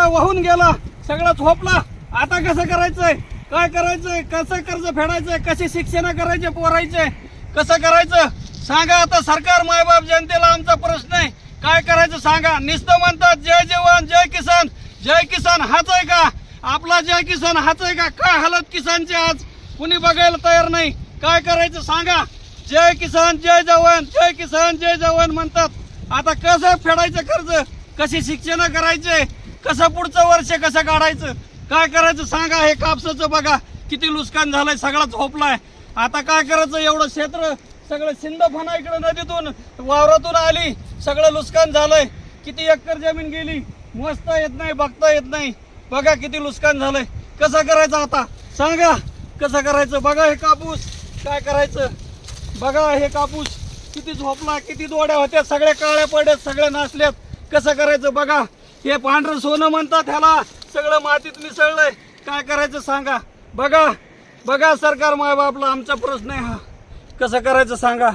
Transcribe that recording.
वाहून गेला, सगळं झोपला. आता कसं करायचंय, काय करायचंय, कसं कर्ज फेडायचंय, कशी शिक्षण करायचे पोरायचे, कसं करायचं सांगा. आता सरकार मायबाप जनतेला आमचा प्रश्न आहे, काय करायचं सांगा. नुसतं म्हणतात जय जवान जय किसान. जय किसान हाच आहे का आपला, जय किसान हाच आहे का. काय हालत किसानची आज कुणी बघायला तयार नाही. काय करायचं सांगा. जय किसान जय जवान, जय किसान जय जवान म्हणतात. आता कसं फेडायचं कर्ज, कशी शिक्षण करायचे, कसं पुढचं वर्ष कसं काढायचं, काय करायचं सांगा. हे कापसाचं बघा किती नुकसान झालंय, सगळा झोपलाय. आता काय करायचं, एवढं क्षेत्र सगळं सिंदफणा इकडे नदीतून वावरातून आली, सगळं नुकसान झालंय. किती एकर जमीन गेली, मोजता येत नाही, बघता येत नाही. बघा किती नुकसान झालंय. कसं करायचं आता सांगा, कसं करायचं. बघा हे कापूस काय करायचं, बघा हे कापूस किती झोपला, किती दोड्या होत्या, सगळ्या काळ्या पडल्यात, सगळ्या नासल्यात. कसं करायचं बघा. हे पांढरं सोनं म्हणतात ह्याला, सगळं मातीत मिसळलंय. काय करायचं सांगा. बघा बघा सरकार मायबापला आमचा प्रश्न आहे हा, कसं करायचं सांगा.